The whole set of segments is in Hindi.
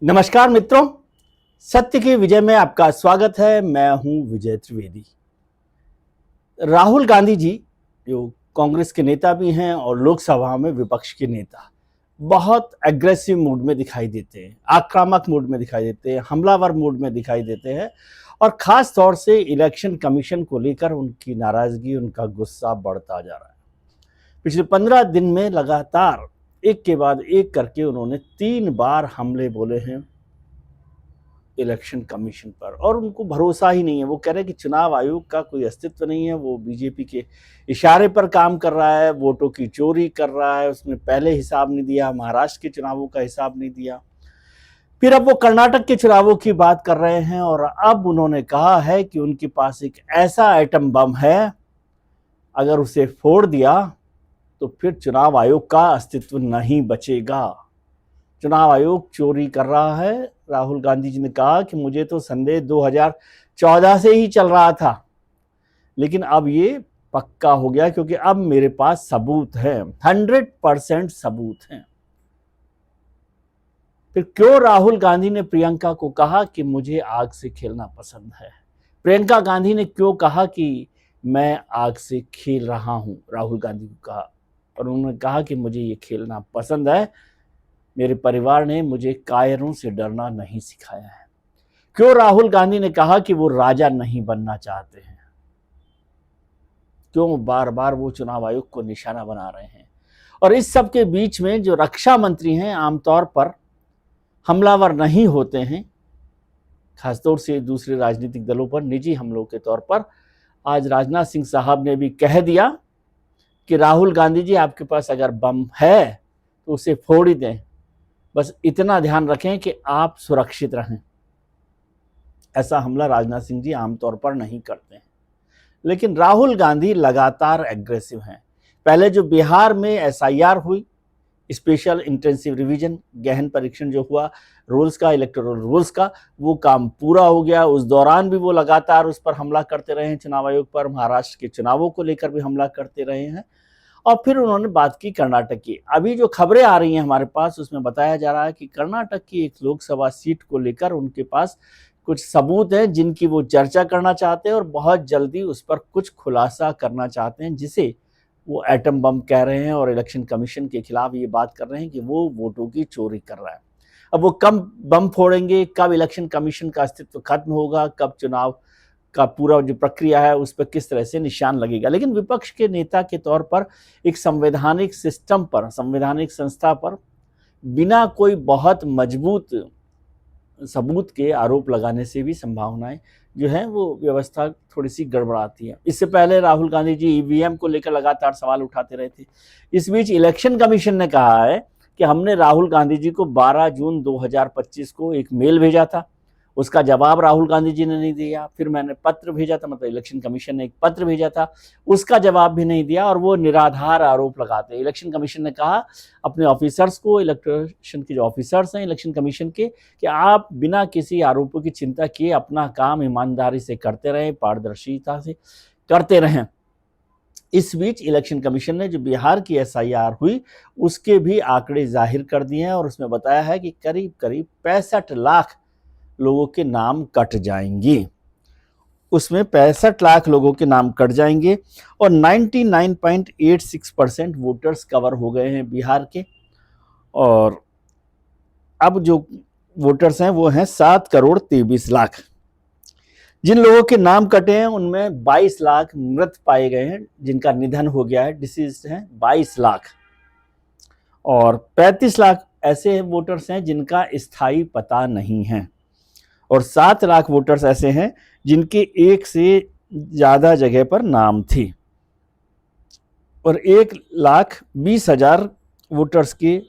नमस्कार मित्रों, सत्य की विजय में आपका स्वागत है। मैं हूं विजय त्रिवेदी। राहुल गांधी जी जो कांग्रेस के नेता भी हैं और लोकसभा में विपक्ष के नेता, बहुत एग्रेसिव मूड में दिखाई देते हैं, आक्रामक मूड में दिखाई देते हैं, हमलावर मूड में दिखाई देते हैं और खास तौर से इलेक्शन कमीशन को लेकर उनकी नाराजगी, उनका गुस्सा बढ़ता जा रहा है। पिछले 15 दिन में लगातार एक के बाद एक करके उन्होंने 3 बार हमले बोले हैं इलेक्शन कमीशन पर और उनको भरोसा ही नहीं है। वो कह रहे हैं कि चुनाव आयोग का कोई अस्तित्व नहीं है, वो बीजेपी के इशारे पर काम कर रहा है, वोटों की चोरी कर रहा है, उसमें पहले हिसाब नहीं दिया, महाराष्ट्र के चुनावों का हिसाब नहीं दिया। फिर अब वो कर्नाटक के चुनावों की बात कर रहे हैं और अब उन्होंने कहा है कि उनके पास एक ऐसा आइटम बम है, अगर उसे फोड़ दिया तो फिर चुनाव आयोग का अस्तित्व नहीं बचेगा। चुनाव आयोग चोरी कर रहा है। राहुल गांधी जी ने कहा कि मुझे तो संदेह 2014 से ही चल रहा था, लेकिन अब ये पक्का हो गया क्योंकि अब मेरे पास सबूत है, 100% सबूत हैं। फिर क्यों राहुल गांधी ने प्रियंका को कहा कि मुझे आग से खेलना पसंद है? प्रियंका गांधी ने क्यों कहा कि मैं आग से खेल रहा हूं? राहुल गांधी को कहा और उन्होंने कहा कि मुझे ये खेलना पसंद है, मेरे परिवार ने मुझे कायरों से डरना नहीं सिखाया है। क्यों राहुल गांधी ने कहा कि वो राजा नहीं बनना चाहते हैं? क्यों बार बार वो चुनाव आयोग को निशाना बना रहे हैं? और इस सब के बीच में जो रक्षा मंत्री हैं आमतौर पर हमलावर नहीं होते हैं, खासतौर से दूसरे राजनीतिक दलों पर निजी हमलों के तौर पर। आज राजनाथ सिंह साहब ने भी कह दिया कि राहुल गांधी जी, आपके पास अगर बम है तो उसे फोड़ ही दें, बस इतना ध्यान रखें कि आप सुरक्षित रहें। ऐसा हमला राजनाथ सिंह जी आमतौर पर नहीं करते हैं, लेकिन राहुल गांधी लगातार एग्रेसिव हैं। पहले जो बिहार में एसआईआर हुई, स्पेशल इंटेंसिव रिवीजन, गहन परीक्षण जो हुआ रूल्स का, इलेक्टोरल रूल्स का, वो काम पूरा हो गया। उस दौरान भी वो लगातार उस पर हमला करते रहे हैं, चुनाव आयोग पर। महाराष्ट्र के चुनावों को लेकर भी हमला करते रहे हैं और फिर उन्होंने बात की कर्नाटक की। अभी जो खबरें आ रही हैं हमारे पास, उसमें बताया जा रहा है कि कर्नाटक की एक लोकसभा सीट को लेकर उनके पास कुछ सबूत हैं जिनकी वो चर्चा करना चाहते हैं और बहुत जल्दी उस पर कुछ खुलासा करना चाहते हैं, जिसे वो एटम बम कह रहे हैं और इलेक्शन कमीशन के खिलाफ ये बात कर रहे हैं कि वो वोटों की चोरी कर रहा है। अब वो कब बम फोड़ेंगे, कब इलेक्शन कमीशन का अस्तित्व खत्म होगा, कब चुनाव का पूरा जो प्रक्रिया है उस पर किस तरह से निशान लगेगा, लेकिन विपक्ष के नेता के तौर पर एक संवैधानिक सिस्टम पर, संवैधानिक संस्था पर बिना कोई बहुत मजबूत सबूत के आरोप लगाने से भी संभावनाएं जो है वो व्यवस्था थोड़ी सी गड़बड़ाती है। इससे पहले राहुल गांधी जी ईवीएम को लेकर लगातार सवाल उठाते रहे थे। इस बीच इलेक्शन कमीशन ने कहा है कि हमने राहुल गांधी जी को 12 जून 2025 को एक मेल भेजा था, उसका जवाब राहुल गांधी जी ने नहीं दिया। फिर मैंने पत्र भेजा था, मतलब इलेक्शन कमीशन ने एक पत्र भेजा था, उसका जवाब भी नहीं दिया और वो निराधार आरोप लगाते हैं। इलेक्शन कमीशन ने कहा अपने ऑफिसर्स को, इलेक्शन के जो ऑफिसर्स हैं इलेक्शन कमीशन के, कि आप बिना किसी आरोपों की चिंता किए अपना काम ईमानदारी से करते रहें, पारदर्शिता से करते रहें। इस बीच इलेक्शन कमीशन ने जो बिहार की एसआईआर हुई उसके भी आंकड़े जाहिर कर दिए हैं और उसमें बताया है कि करीब करीब 65 लाख लोगों के नाम कट जाएंगे। उसमें 65 लाख लोगों के नाम कट जाएंगे और 99.86% वोटर्स कवर हो गए हैं बिहार के। और अब जो वोटर्स हैं वो हैं 7,23,00,000। जिन लोगों के नाम कटे हैं उनमें 22 लाख मृत पाए गए हैं, जिनका निधन हो गया है, डिसीज हैं 22 लाख। और 35 लाख ऐसे वोटर्स हैं जिनका स्थायी पता नहीं है और 7 लाख वोटर्स ऐसे हैं जिनके एक से ज्यादा जगह पर नाम थी और 1,20,000 वोटर्स के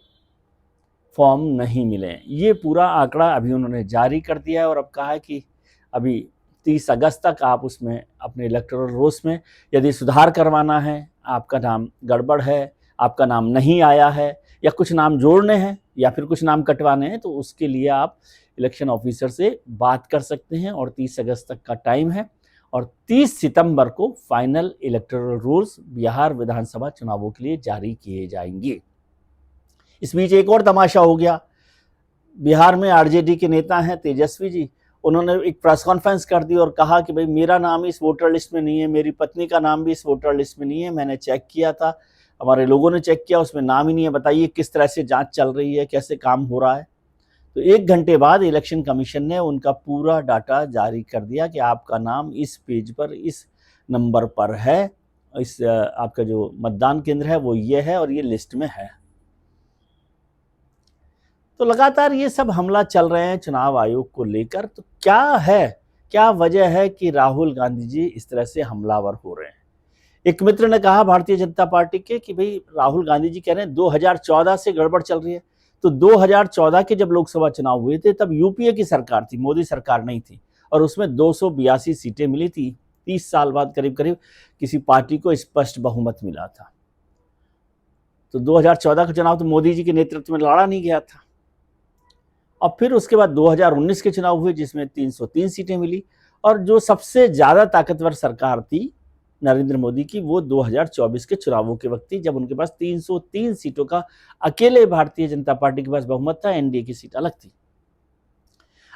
फॉर्म नहीं मिले। ये पूरा आंकड़ा अभी उन्होंने जारी कर दिया है और अब कहा है कि अभी 30 अगस्त तक आप उसमें अपने इलेक्टोरल रोल्स में यदि सुधार करवाना है, आपका नाम गड़बड़ है, आपका नाम नहीं आया है या कुछ नाम जोड़ने हैं या फिर कुछ नाम कटवाने हैं, तो उसके लिए आप इलेक्शन ऑफिसर से बात कर सकते हैं और 30 अगस्त तक का टाइम है और 30 सितंबर को फाइनल इलेक्टोरल रूल्स बिहार विधानसभा चुनावों के लिए जारी किए जाएंगे। इस बीच एक और तमाशा हो गया। बिहार में आरजेडी के नेता हैं तेजस्वी जी, उन्होंने एक प्रेस कॉन्फ्रेंस कर दी और कहा कि भाई मेरा नाम इस वोटर लिस्ट में नहीं है, मेरी पत्नी का नाम भी इस वोटर लिस्ट में नहीं है, मैंने चेक किया था, हमारे लोगों ने चेक किया, उसमें नाम ही नहीं है, बताइए किस तरह से जांच चल रही है, कैसे काम हो रहा है। तो 1 घंटे बाद इलेक्शन कमीशन ने उनका पूरा डाटा जारी कर दिया कि आपका नाम इस पेज पर इस नंबर पर है, इस आपका जो मतदान केंद्र है वो ये है और ये लिस्ट में है। तो लगातार ये सब हमला चल रहे हैं चुनाव आयोग को लेकर। तो क्या वजह है कि राहुल गांधी जी इस तरह से हमलावर हो रहे हैं? एक मित्र ने कहा भारतीय जनता पार्टी के कि भाई राहुल गांधी जी कह रहे हैं 2014 से गड़बड़ चल रही है। तो 2014 के जब लोकसभा चुनाव हुए थे तब यूपीए की सरकार थी, मोदी सरकार नहीं थी, और उसमें 282 सीटें मिली थी। 30 साल बाद करीब करीब किसी पार्टी को स्पष्ट बहुमत मिला था। तो 2014 का चुनाव तो मोदी जी के नेतृत्व में लड़ा नहीं गया था। और फिर उसके बाद 2019 के चुनाव हुए जिसमें 303 सीटें मिली, और जो सबसे ज्यादा ताकतवर सरकार थी नरेंद्र मोदी की वो 2024 के चुनावों के वक्त थी, जब उनके पास 303 सीटों का अकेले भारतीय जनता पार्टी के पास बहुमत था, एनडीए की सीट अलग थी।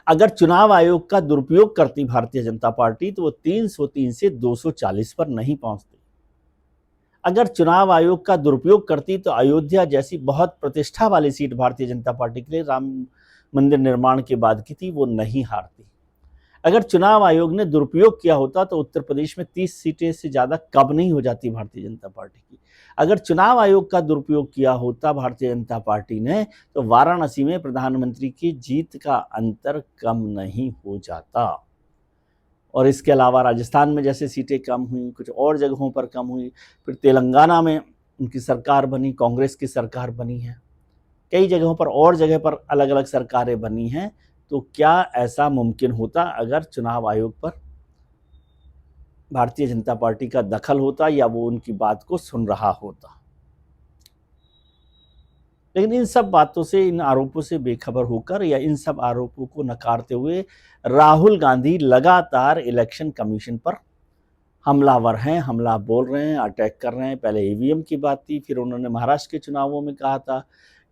अगर चुनाव आयोग का दुरुपयोग करती भारतीय जनता पार्टी तो वो 303 से 240 पर नहीं पहुंचती। अगर चुनाव आयोग का दुरुपयोग करती तो अयोध्या जैसी बहुत प्रतिष्ठा वाली सीट भारतीय जनता पार्टी के लिए राम मंदिर निर्माण के बाद की थी, वो नहीं हारती। अगर चुनाव आयोग ने दुरुपयोग किया होता तो उत्तर प्रदेश में 30 सीटें से ज्यादा कब नहीं हो जाती भारतीय जनता पार्टी की। अगर चुनाव आयोग का दुरुपयोग किया होता भारतीय जनता पार्टी ने तो वाराणसी में प्रधानमंत्री की जीत का अंतर कम नहीं हो जाता। और इसके अलावा राजस्थान में जैसे सीटें कम हुई, कुछ और जगहों पर कम हुई, फिर तेलंगाना में उनकी सरकार बनी, कांग्रेस की सरकार बनी है, कई जगहों पर और जगह पर अलग अलग सरकारें बनी हैं। तो क्या ऐसा मुमकिन होता अगर चुनाव आयोग पर भारतीय जनता पार्टी का दखल होता या वो उनकी बात को सुन रहा होता? लेकिन इन सब बातों से, इन आरोपों से बेखबर होकर या इन सब आरोपों को नकारते हुए राहुल गांधी लगातार इलेक्शन कमीशन पर हमलावर हैं, हमला बोल रहे हैं, अटैक कर रहे हैं। पहले ईवीएम की बात थी, फिर उन्होंने महाराष्ट्र के चुनावों में कहा था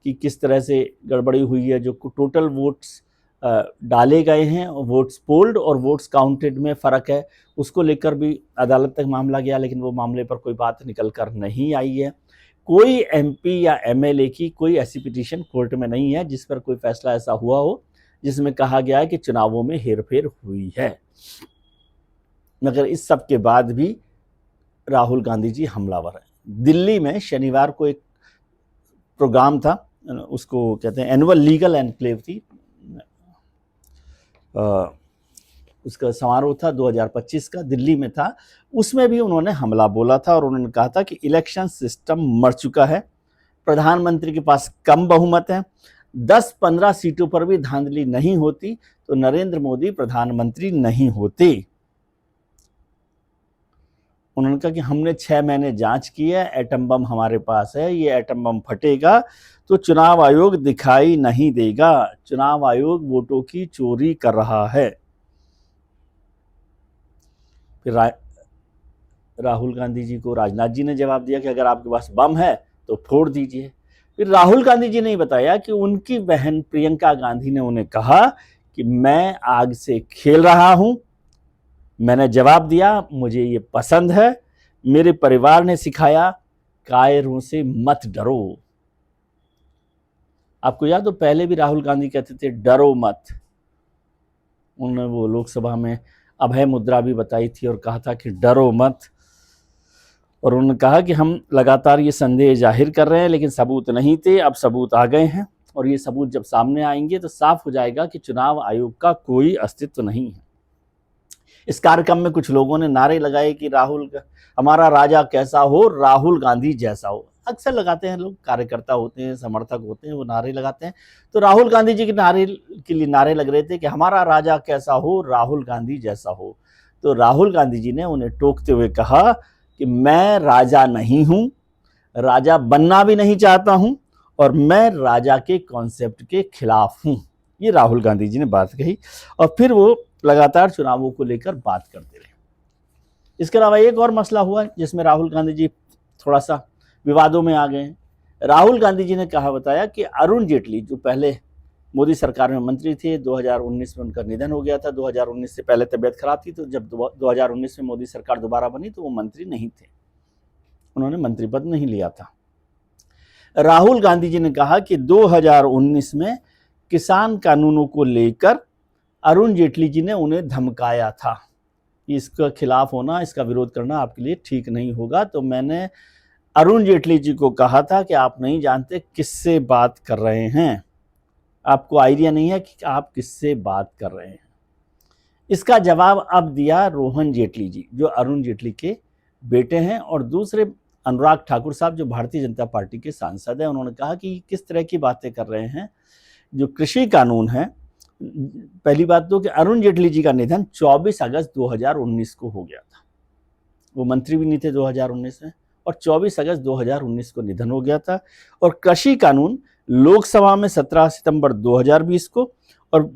कि किस तरह से गड़बड़ी हुई है, जो टोटल वोट्स डाले गए हैं, वोट्स पोल्ड और वोट्स काउंटेड में फ़र्क है, उसको लेकर भी अदालत तक मामला गया, लेकिन वो मामले पर कोई बात निकल कर नहीं आई है। कोई एमपी या एमएलए की कोई ऐसी पिटीशन कोर्ट में नहीं है जिस पर कोई फैसला ऐसा हुआ हो जिसमें कहा गया है कि चुनावों में हेरफेर हुई है। मगर इस सब के बाद भी राहुल गांधी जी हमलावर हैं। दिल्ली में शनिवार को एक प्रोग्राम था, उसको कहते हैं एनुअल लीगल एनक्लेव थी, उसका समारोह था 2025 का, दिल्ली में था। उसमें भी उन्होंने हमला बोला था और उन्होंने कहा था कि इलेक्शन सिस्टम मर चुका है, प्रधानमंत्री के पास कम बहुमत है, 10-15 सीटों पर भी धांधली नहीं होती तो नरेंद्र मोदी प्रधानमंत्री नहीं होते। उन्होंने कहा कि हमने 6 महीने जांच की है, एटम बम हमारे पास है, ये एटम बम फटेगा तो चुनाव आयोग दिखाई नहीं देगा, चुनाव आयोग वोटों की चोरी कर रहा है। फिर राहुल गांधी जी को राजनाथ जी ने जवाब दिया कि अगर आपके पास बम है तो फोड़ दीजिए। फिर राहुल गांधी जी ने बताया कि उनकी बहन प्रियंका गांधी ने उन्हें कहा कि मैं आग से खेल रहा हूं, मैंने जवाब दिया मुझे ये पसंद है, मेरे परिवार ने सिखाया कायरों से मत डरो। आपको याद हो पहले भी राहुल गांधी कहते थे डरो मत। उन्होंने वो लोकसभा में अभय मुद्रा भी बताई थी और कहा था कि डरो मत, और उन्होंने कहा कि हम लगातार ये संदेह जाहिर कर रहे हैं लेकिन सबूत नहीं थे, अब सबूत आ गए हैं और ये सबूत जब सामने आएंगे तो साफ हो जाएगा कि चुनाव आयोग का कोई अस्तित्व नहीं है। इस कार्यक्रम में कुछ लोगों ने नारे लगाए कि राहुल हमारा राजा कैसा हो, राहुल गांधी जैसा हो। अक्सर लगाते हैं लोग, कार्यकर्ता होते हैं, समर्थक होते हैं, वो नारे लगाते हैं। तो राहुल गांधी जी के लिए नारे लग रहे थे कि हमारा राजा कैसा हो, राहुल गांधी जैसा हो। तो राहुल गांधी जी ने उन्हें टोकते हुए कहा कि मैं राजा नहीं हूं, राजा बनना भी नहीं चाहता हूं और मैं राजा के कॉन्सेप्ट के खिलाफ हूं। ये राहुल गांधी जी ने बात कही और फिर वो लगातार चुनावों को लेकर बात करते रहे। इसके अलावा एक और मसला हुआ जिसमें राहुल गांधी जी थोड़ा सा विवादों में आ गए। राहुल गांधी जी ने कहा बताया कि अरुण जेटली जो पहले मोदी सरकार में मंत्री थे। 2019 में उनका निधन हो गया था। 2019 से पहले तबीयत खराब थी, तो जब 2019 में मोदी सरकार दोबारा बनी तो वो मंत्री नहीं थे, उन्होंने मंत्री पद नहीं लिया था। राहुल गांधी जी ने कहा कि 2019 में किसान कानूनों को लेकर अरुण जेटली जी ने उन्हें धमकाया था, इसके खिलाफ होना, इसका विरोध करना आपके लिए ठीक नहीं होगा। तो मैंने अरुण जेटली जी को कहा था कि आप नहीं जानते किससे बात कर रहे हैं, आपको आइडिया नहीं है कि आप किससे बात कर रहे हैं। इसका जवाब अब दिया रोहन जेटली जी, जो अरुण जेटली के बेटे हैं, और दूसरे अनुराग ठाकुर साहब, जो भारतीय जनता पार्टी के सांसद हैं। उन्होंने कहा कि किस तरह की बातें कर रहे हैं। जो कृषि कानून है, पहली बात तो कि अरुण जेटली जी का निधन 24 अगस्त 2019 को हो गया था, वो मंत्री भी नहीं थे 2019 में, और 24 अगस्त 2019 को निधन हो गया था। और कृषि कानून लोकसभा में 17 सितंबर 2020 को और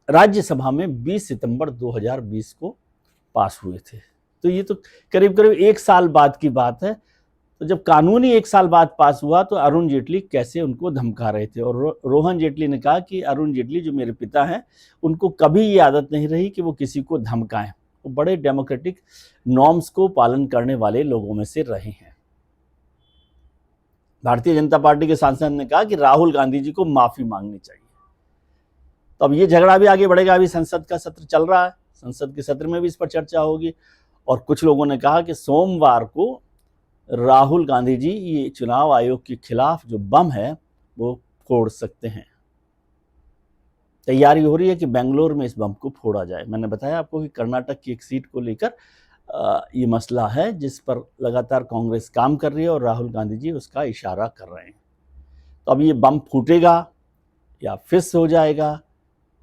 राज्यसभा में 20 सितंबर 2020 को पास हुए थे। तो ये तो करीब करीब 1 साल बाद की बात है। तो जब कानून ही 1 साल बाद पास हुआ तो अरुण जेटली कैसे उनको धमका रहे थे। और रोहन जेटली ने कहा कि अरुण जेटली जो मेरे पिता हैं, उनको कभी ये आदत नहीं रही कि वो किसी को धमकाएं, वो बड़े डेमोक्रेटिक नॉर्म्स को पालन करने वाले लोगों में से रहे हैं। भारतीय जनता पार्टी के सांसद ने कहा कि राहुल गांधी जी को माफी मांगनी चाहिए। तो अब ये झगड़ा भी आगे बढ़ेगा। अभी संसद का सत्र चल रहा है, संसद के सत्र में भी इस पर चर्चा होगी। और कुछ लोगों ने कहा कि सोमवार को राहुल गांधी जी ये चुनाव आयोग के खिलाफ जो बम है वो फोड़ सकते हैं। तैयारी हो रही है कि बेंगलोर में इस बम को फोड़ा जाए। मैंने बताया आपको कि कर्नाटक की एक सीट को लेकर ये मसला है जिस पर लगातार कांग्रेस काम कर रही है और राहुल गांधी जी उसका इशारा कर रहे हैं। तो अब ये बम फूटेगा या फिस हो जाएगा,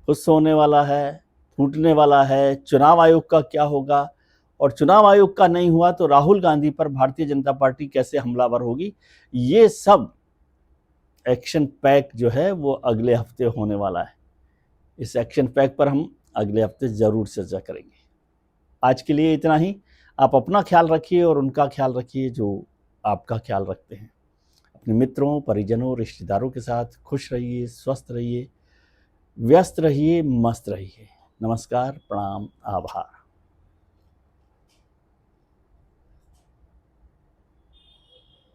फुस होने वाला है, फूटने वाला है। चुनाव आयोग का क्या होगा, और चुनाव आयोग का नहीं हुआ तो राहुल गांधी पर भारतीय जनता पार्टी कैसे हमलावर होगी, ये सब एक्शन पैक जो है वो अगले हफ्ते होने वाला है। इस एक्शन पैक पर हम अगले हफ्ते ज़रूर चर्चा करेंगे। आज के लिए इतना ही। आप अपना ख्याल रखिए और उनका ख्याल रखिए जो आपका ख्याल रखते हैं। अपने मित्रों, परिजनों, रिश्तेदारों के साथ खुश रहिए, स्वस्थ रहिए, व्यस्त रहिए, मस्त रहिए। नमस्कार, प्रणाम, आभार।